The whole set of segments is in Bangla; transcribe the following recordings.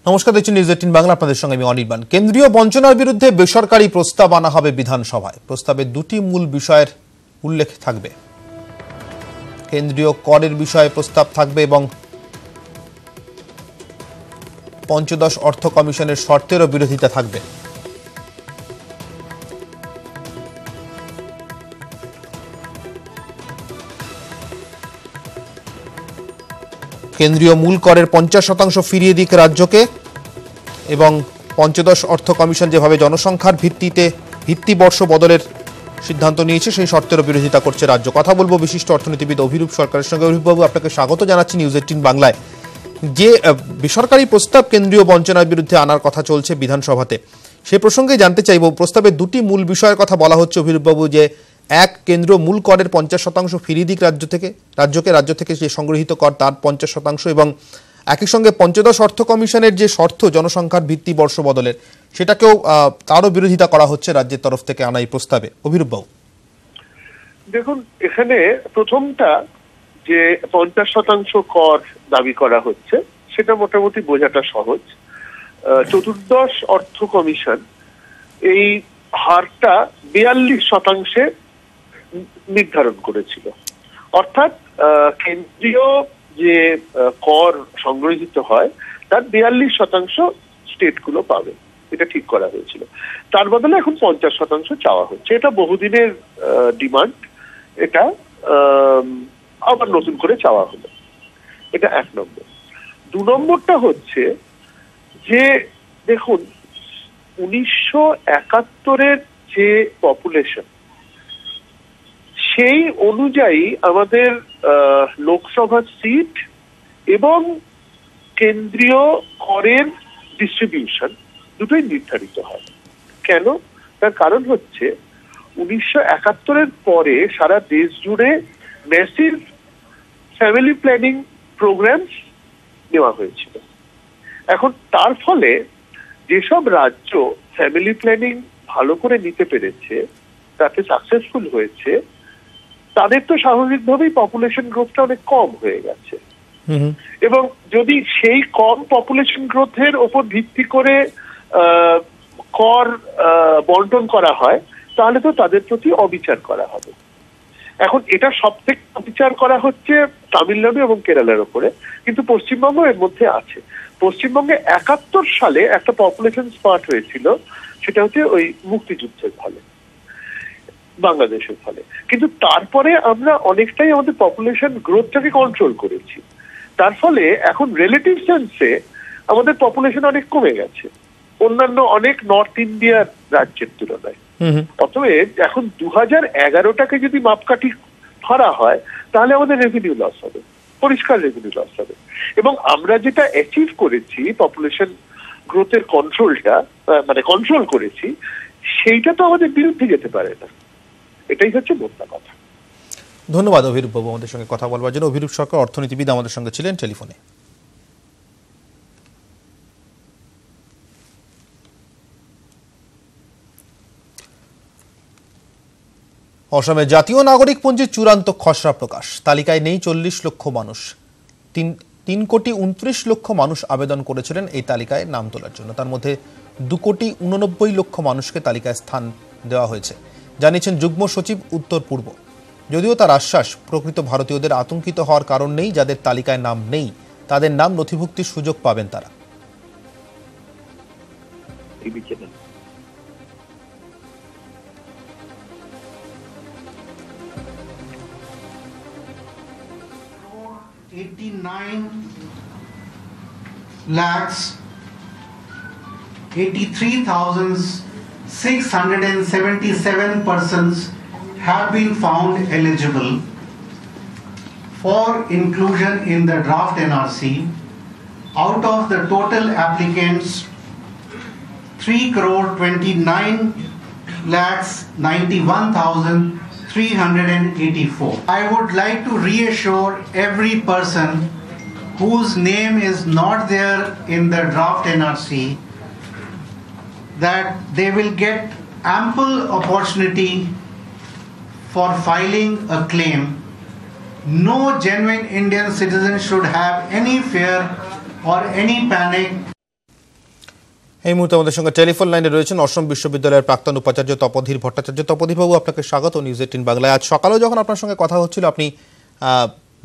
নমস্কার, দেখছেন নিউজ 18 বাংলা, আপনাদের সঙ্গে আমি অনির্বাণ। কেন্দ্রীয় বঞ্চনার বিরুদ্ধে বেসরকারি প্রস্তাব আনা হবে বিধানসভায়। প্রস্তাবে দুটি মূল বিষয়ের উল্লেখ থাকবে। কেন্দ্রীয় করের বিষয়ে প্রস্তাব থাকবে এবং পঞ্চদশ অর্থ কমিশনের শর্তেরও বিরোধিতা থাকবে। কেন্দ্রীয় মূল করের 50% ফিরিয়ে দিক রাজ্যকে এবং পঞ্চদশ অর্থ কমিশন যেভাবে জনসংখ্যার ভিত্তিতে ভিত্তিবর্ষ বদলের সিদ্ধান্ত নিয়েছে সেই শর্তেরও বিরোধিতা করছে রাজ্য। কথা বলবো বিশিষ্ট অর্থনীতিবিদ অভিরূপ সরকারের সঙ্গে। অভিরূপবাবু, আপনাকে স্বাগত জানাচ্ছি নিউজ 18 বাংলায়। যে বেসরকারি প্রস্তাব কেন্দ্রীয় বঞ্চনার বিরুদ্ধে আনার কথা চলছে বিধানসভাতে, সে প্রসঙ্গে জানতে চাইব। প্রস্তাবে দুটি মূল বিষয়ের কথা বলা হচ্ছে অভিরূপবাবু, যে এক, কেন্দ্র মূল করের 50% ফিরিয়ে দিক রাজ্য থেকে যে সংগৃহীত কর তার 50%, এবং একই সঙ্গে পঞ্চদশ অর্থ কমিশনের যে শর্ত জনসংখ্যার ভিত্তি বর্ষ বদলের, সেটাকেও তারও বিরোধিতা করা হচ্ছে রাজ্যের তরফ থেকে আনা এই প্রস্তাবে। অভিরূপবাবু, দেখুন, এখানে প্রথমটা যে 50% কর দাবি করা হচ্ছে সেটা মোটামুটি বোঝাটা সহজ। চতুর্দশ অর্থ কমিশন এই হারটা 42% নির্ধারণ করেছিল। অর্থাৎ কেন্দ্রীয় যে কর সংগৃহীত হয় তার 42% স্টেটগুলো পাবে, এটা ঠিক করা হয়েছিল। তার বদলে এখন 50% চাওয়া হচ্ছে। এটা বহুদিনের ডিমান্ড, এটা আবার নতুন করে চাওয়া হলো। এটা 1 নম্বর। 2 নম্বরটা হচ্ছে যে দেখুন, 1971-এর যে পপুলেশন, সেই অনুযায়ী আমাদের লোকসভা সিট এবং কেন্দ্রীয় করের ডিস্ট্রিবিউশন দুটোই নির্ধারিত হয়। কেন? তার কারণ হচ্ছে 1971-এর পরে সারা দেশ জুড়ে ম্যাসিভ ফ্যামিলি প্ল্যানিং প্রোগ্রামস নেওয়া হয়েছিল। এখন তার ফলে যেসব রাজ্য ফ্যামিলি প্ল্যানিং ভালো করে নিতে পেরেছে, তাতে সাকসেসফুল হয়েছে, তাদের তো স্বাভাবিকভাবেই পপুলেশন গ্রোথটা অনেক কম হয়ে গেছে। এবং যদি সেই কম পপুলেশন গ্রোথের ওপর ভিত্তি করে কর বন্টন করা হয়, তাহলে তো তাদের প্রতি অবিচার করা হবে। এখন এটা সব থেকে অবিচার করা হচ্ছে তামিলনাড়ু এবং কেরালার ওপরে, কিন্তু পশ্চিমবঙ্গ এর মধ্যে আছে। পশ্চিমবঙ্গে 71 সালে একটা পপুলেশন স্পার্ট হয়েছিল, সেটা হচ্ছে ওই মুক্তিযুদ্ধের ফলে, বাংলাদেশের ফলে। কিন্তু তারপরে আমরা অনেকটাই আমাদের পপুলেশন গ্রোথটাকে কন্ট্রোল করেছি। তার ফলে এখন রিলেটিভ সেন্সে আমাদের পপুলেশন অনেক কমে গেছে অন্যান্য অনেক নর্থ ইন্ডিয়ার রাজ্যের তুলনায়। অতএব এখন 2011টাকে যদি মাপকাঠি ধরা হয়, তাহলে আমাদের রেভিনিউ লস হবে, পরিষ্কার রেভিনিউ লস হবে। এবং আমরা যেটা অ্যাচিভ করেছি, পপুলেশন গ্রোথের কন্ট্রোলটা, মানে কন্ট্রোল করেছি, সেইটা তো আমাদের বিরুদ্ধে যেতে পারে না। এটাই হচ্ছে মোদ্দা কথা। ধন্যবাদ অভিরূপ বাবু আমাদের সঙ্গে কথা বলবার জন্য। অভিরূপ সরকার, অর্থনীতিবিদ, আমাদের সঙ্গে ছিলেন টেলিফোনে। অসমে জাতীয় নাগরিক পঞ্জির চূড়ান্ত খসড়া প্রকাশ। তালিকায় নেই 40 লক্ষ মানুষ। 3,29,00,000 মানুষ আবেদন করেছিলেন এই তালিকায় নাম তোলার জন্য। তার মধ্যে 2,89,00,000 মানুষকে তালিকায় স্থান দেওয়া হয়েছে, জানিয়েছেন যুগ্ম সচিব উত্তর পূর্ব। যদিও তার আশ্বাস, প্রকৃত ভারতীয়দের আতঙ্কিত হওয়ার কারণ নেই। যাদের তালিকায় নাম নেই তাদের নাম নথিভুক্তির সুযোগ পাবেন তারা। $89,83,677 persons have been found eligible for inclusion in the draft NRC. Out of the total applicants, 3,29,91,384. I would like to reassure every person whose name is not there in the draft NRC that they will get ample opportunity for filing a claim. No genuine Indian citizen should have any fear or any panic. এই মুহূর্তে আমাদের সঙ্গে টেলিফোন লাইনে রয়েছেন অসম বিশ্ববিদ্যালয়ের প্রাক্তন উপাচার্য তপোধীর ভট্টাচার্য। তপোধীর বাবু, আপনাকে স্বাগত নিউজ 18 বাংলায়। আজ সকালেও যখন আপনার সঙ্গে কথা হচ্ছিল, আপনি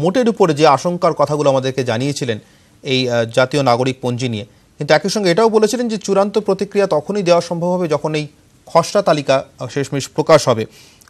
মোটের উপরে যে আশঙ্কার কথাগুলো আমাদেরকে জানিয়েছিলেন এই জাতীয় নাগরিক পঞ্জি নিয়ে, কিন্তু একই সঙ্গে এটাও বলেছিলেন যে চূড়ান্ত প্রতিক্রিয়া তখনই দেওয়া সম্ভব হবে যখন এই খসড়া তালিকা শেষমেশ প্রকাশ হবে।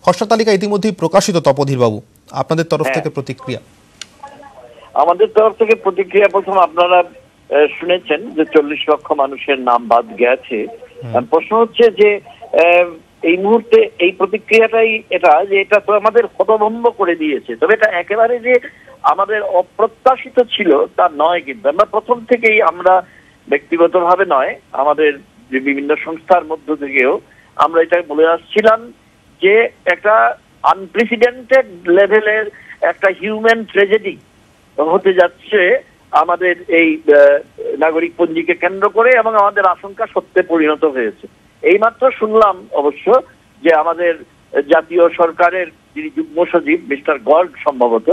খসড়া তালিকা ইতিমধ্যেই প্রকাশিত। তপোধীর বাবু, আপনাদের তরফ থেকে প্রতিক্রিয়া? আমাদের তরফ থেকে প্রতিক্রিয়া, প্রথম আপনারা শুনেছেন যে 40 লক্ষ মানুষের নাম বাদ গেছে। প্রশ্ন হচ্ছে যে এই মুহূর্তে এই প্রতিক্রিয়াটাই এটা, যে এটা তো আমাদের হতভম্ব করে দিয়েছে। তবে এটা একেবারে যে আমাদের অপ্রত্যাশিত ছিল তা নয়, কিন্তু আমরা প্রথম থেকেই, আমরা ব্যক্তিগতভাবে নয়, আমাদের যে বিভিন্ন সংস্থার মধ্য থেকেও আমরা এটা বলে আসছিলাম যে একটা আনপ্রেসিডেন্টেড লেভেলের একটা হিউম্যান ট্র্যাজেডি হতে যাচ্ছে আমাদের এই নাগরিক পঞ্জিকে কেন্দ্র করে, এবং আমাদের আশঙ্কা সত্যে পরিণত হয়েছে। এইমাত্র শুনলাম অবশ্য যে আমাদের জাতীয় সরকারের যিনি যুগ্ম সচিব মিস্টার গর্গ সম্ভবত,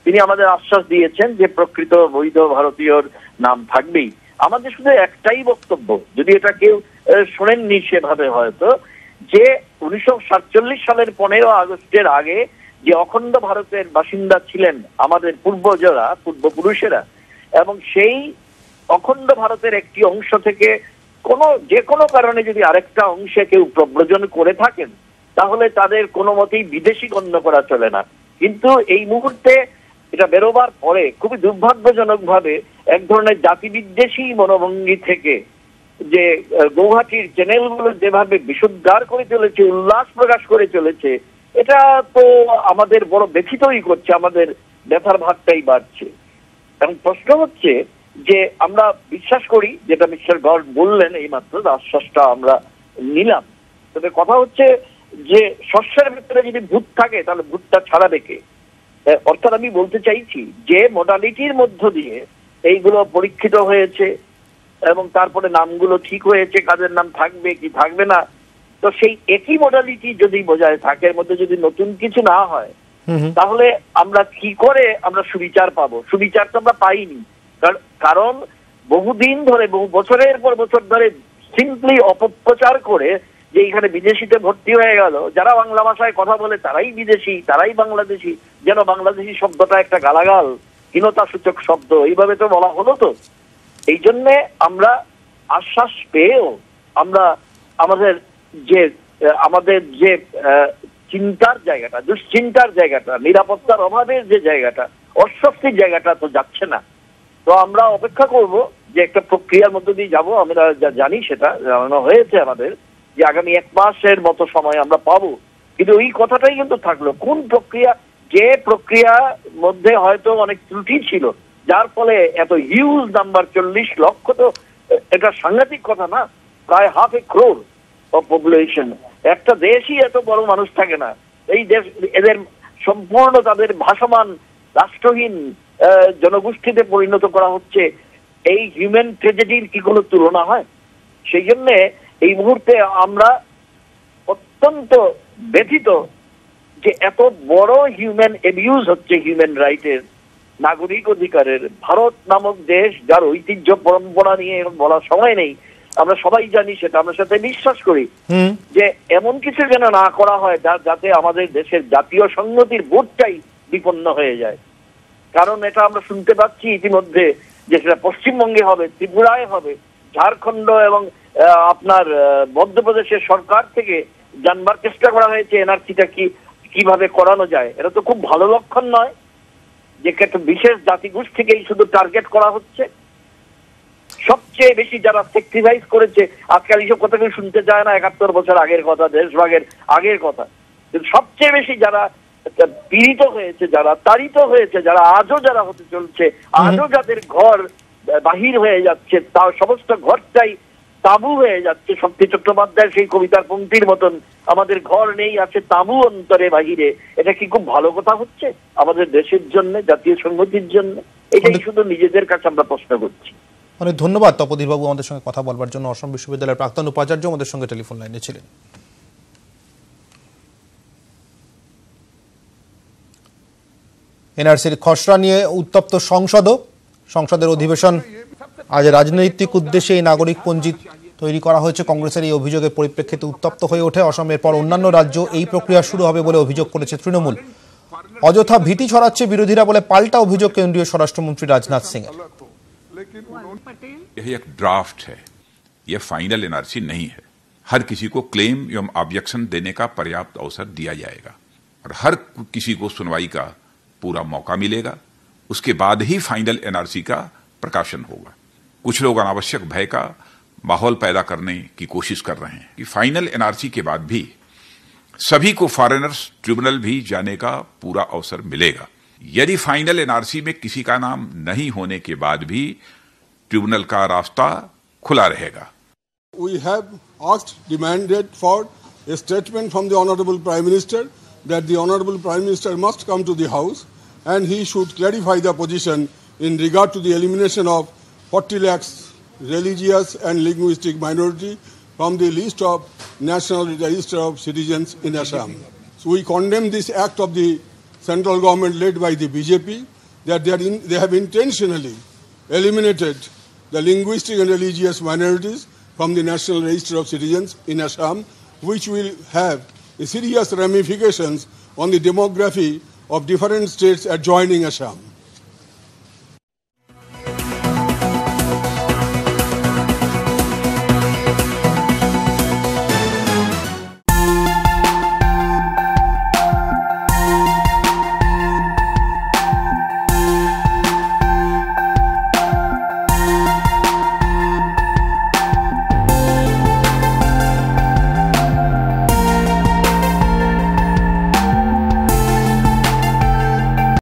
তিনি আমাদের আশ্বাস দিয়েছেন যে প্রকৃত বৈধ ভারতীয়র নাম থাকবেই। আমাদের শুধু একটাই বক্তব্য, যদি এটা কেউ শোনেননি সেভাবে হয়তো, যে 1947 সালের 15 আগস্টের আগে যে অখণ্ড ভারতের বাসিন্দা ছিলেন আমাদের পূর্বপুরুষেরা, এবং সেই অখণ্ড ভারতের একটি অংশ থেকে যে কোনো কারণে যদি আরেকটা অংশে কেউ প্রব্রজন করে থাকেন, তাহলে তাদের কোনো মতেই বিদেশি গণ্য করা চলে না। কিন্তু এই মুহূর্তে এটা বেরোবার পরে খুবই দুর্ভাগ্যজনক ভাবে এক ধরনের জাতি বিদ্বেষী মনোভঙ্গি থেকে যে গৌহাটির চ্যানেলগুলো যেভাবে বিশুদ্ধার করে চলেছে, উল্লাস প্রকাশ করে চলেছে, এটা তো আমাদের বড় ব্যথিতই করছে, আমাদের ব্যথার ভাগটাই বাড়ছে। এবং প্রশ্ন হচ্ছে যে আমরা বিশ্বাস করি, যেটা মিস্টার গর্গ বললেন এইমাত্র, আশ্বাসটা আমরা নিলাম। তবে কথা হচ্ছে যে শস্যের ভিতরে যদি ভূত থাকে তাহলে ভূতটা ছাড়াবে কে? অর্থাৎ আমি বলতে চাইছি যে মডালিটির মধ্য দিয়ে এইগুলো পরীক্ষিত হয়েছে এবং তারপরে নামগুলো ঠিক হয়েছে, কাদের নাম থাকবে কি থাকবে না, তো সেই একই মডালিটি যদি বজায় থাকে, এর মধ্যে যদি নতুন কিছু না হয়, তাহলে আমরা কি করে আমরা সুবিচার পাবো? সুবিচার তো আমরা পাইনি, কারণ বহুদিন ধরে, বহু বছরের পর বছর ধরে সিম্পলি অপপ্রচার করে যে এখানে বিদেশিতে ভর্তি হয়ে গেল, যারা বাংলা ভাষায় কথা বলে তারাই বিদেশি, তারাই বাংলাদেশি, যেন বাংলাদেশি শব্দটা একটা গালাগাল, হীনতা সূচক শব্দ, এইভাবে তো বলা হলো। তো এই জন্যে আমরা আশ্বাস পেয়েও আমরা আমাদের যে চিন্তার জায়গাটা, দুশ্চিন্তার জায়গাটা, নিরাপত্তার অভাবের যে জায়গাটা, অস্বস্তির জায়গাটা তো যাচ্ছে না। তো আমরা অপেক্ষা করব যে একটা প্রক্রিয়ার মধ্যে দিয়ে যাবো। আমরা যা জানি সেটা জানানো হয়েছে আমাদের, যে আগামী 1 মাসের মতো সময় আমরা পাবো। কিন্তু ওই কথাটাই কিন্তু থাকলো, কোন প্রক্রিয়া, যে প্রক্রিয়ার মধ্যে হয়তো অনেক ত্রুটি ছিল, যার ফলে এত হিউজ নাম্বার 40 লক্ষ, তো এটা সাংঘাতিক কথা না? প্রায় 1/2 crore অফ পপুলেশন। একটা দেশই এত বড় মানুষ থাকে না। এই দেশ, এদের সম্পূর্ণ তাদের ভাসমান রাষ্ট্রহীন জনগোষ্ঠীতে পরিণত করা হচ্ছে। এই হিউম্যান ট্র্যাজেডির কি কোনো তুলনা হয়? সেই জন্য এই মুহূর্তে আমরা অত্যন্ত ব্যথিত যে এত বড় হিউম্যান অ্যাবিউজ হচ্ছে হিউম্যান রাইটের, নাগরিক অধিকারের। ভারত নামক দেশ, যার ঐতিহ্য পরম্পরা নিয়ে বলার সময় নেই, আমরা সবাই জানি সেটা, আমরা সাথে বিশ্বাস করি যে এমন কিছু যেন না করা হয় যাতে আমাদের দেশের জাতীয় সংহতির বোধটাই বিপন্ন হয়ে যায়। কারণ এটা আমরা শুনতে পাচ্ছি ইতিমধ্যে যে সেটা পশ্চিমবঙ্গে হবে, ত্রিপুরায় হবে, ঝাড়খণ্ড এবং আপনার মধ্যপ্রদেশের সরকার থেকে জানবার চেষ্টা করা হয়েছে এনআরসিটা কিভাবে করানো যায়। এটা তো খুব ভালো লক্ষণ নয় যে একটা বিশেষ জাতিগোষ্ঠীকেই শুধু টার্গেট করা হচ্ছে। সবচেয়ে বেশি যারা স্যাক্রিফাইস করেছে, আজকাল এইসব কথা কেউ শুনতে চায় না, 71 বছর আগের কথা, দেশভাগের আগের কথা, কিন্তু সবচেয়ে বেশি যারা পীড়িত হয়েছে, যারা তাড়িত হয়েছে, যারা আজও যারা হতে চলছে, আজও যাদের ঘর বাহির হয়ে যাচ্ছে, তার সমস্ত ঘরটাই তাঁবু হয়ে যাচ্ছে। শক্তি চট্টোপাধ্যায়ের সেই কবিতার পংক্তির মতন, আমাদের ঘর নেই, আছে তাঁবু অন্তরে বাহিরে। এটা কি খুব ভালো কথা হচ্ছে আমাদের দেশের জন্য, জাতীয় সংহতির জন্য? এটাই শুধু নিজেদের কাছে আমরা প্রশ্ন করছি। অনেক ধন্যবাদ তপোধীর বাবু, আমাদের সঙ্গে কথা বলবার জন্য। অসম বিশ্ববিদ্যালয়ের প্রাক্তন উপাচার্য আমাদের সঙ্গে টেলিফোন লাইনে ছিলেন। এনআরসির খসড়া নিয়ে উত্তপ্ত সংসদের অধিবেশন। আজ রাজনৈতিক উদ্দেশ্যে এই নাগরিক পঞ্জি তৈরি করা হয়েছে। কংগ্রেসের এই অভিযোগের পরিপ্রেক্ষিতে উত্তপ্ত হয়ে ওঠে অসমের পর অন্যান্য রাজ্য। এই প্রক্রিয়া শুরু হবে বলে অভিযোগ করেছে তৃণমূল। অযথা ভীতি ছড়াচ্ছে বিরোধীরা বলে পাল্টা অভিযোগ কেন্দ্রীয় স্বরাষ্ট্রমন্ত্রী রাজনাথ সিং এর। यह एक ड्राफ्ट है, यह फाइनल एनआरसी नहीं है। हर किसी को क्लेम एवं ऑब्जेक्शन देने का पर्याप्त अवसर दिया जाएगा और हर किसी को सुनवाई का पूरा मौका मिलेगा। उसके बाद ही फाइनल एनआरसी का प्रकाशन होगा। कुछ लोग अनावश्यक भय का माहौल पैदा करने की कोशिश कर रहे हैं कि फाइनल एनआरसी के बाद भी सभी को फॉरेनर्स ट्रिब्यूनल भी जाने का पूरा अवसर मिलेगा। यदि फाइनल एनआरसी में किसी का नाम नहीं होने के बाद भी ट्रिब्यूनल का रास्ता खुला रहेगा। We have asked, demanded for a statement from the Honorable Prime Minister that the Honorable Prime Minister must come to the House and he should clarify the position in regard to the elimination of 40 lakhs religious and linguistic minority from the list of National Register of Citizens in Assam. So we condemn this act of the central government led by the BJP that they have intentionally eliminated the linguistic and religious minorities from the National Register of Citizens in Assam, which will have serious ramifications on the demography of different states adjoining Assam.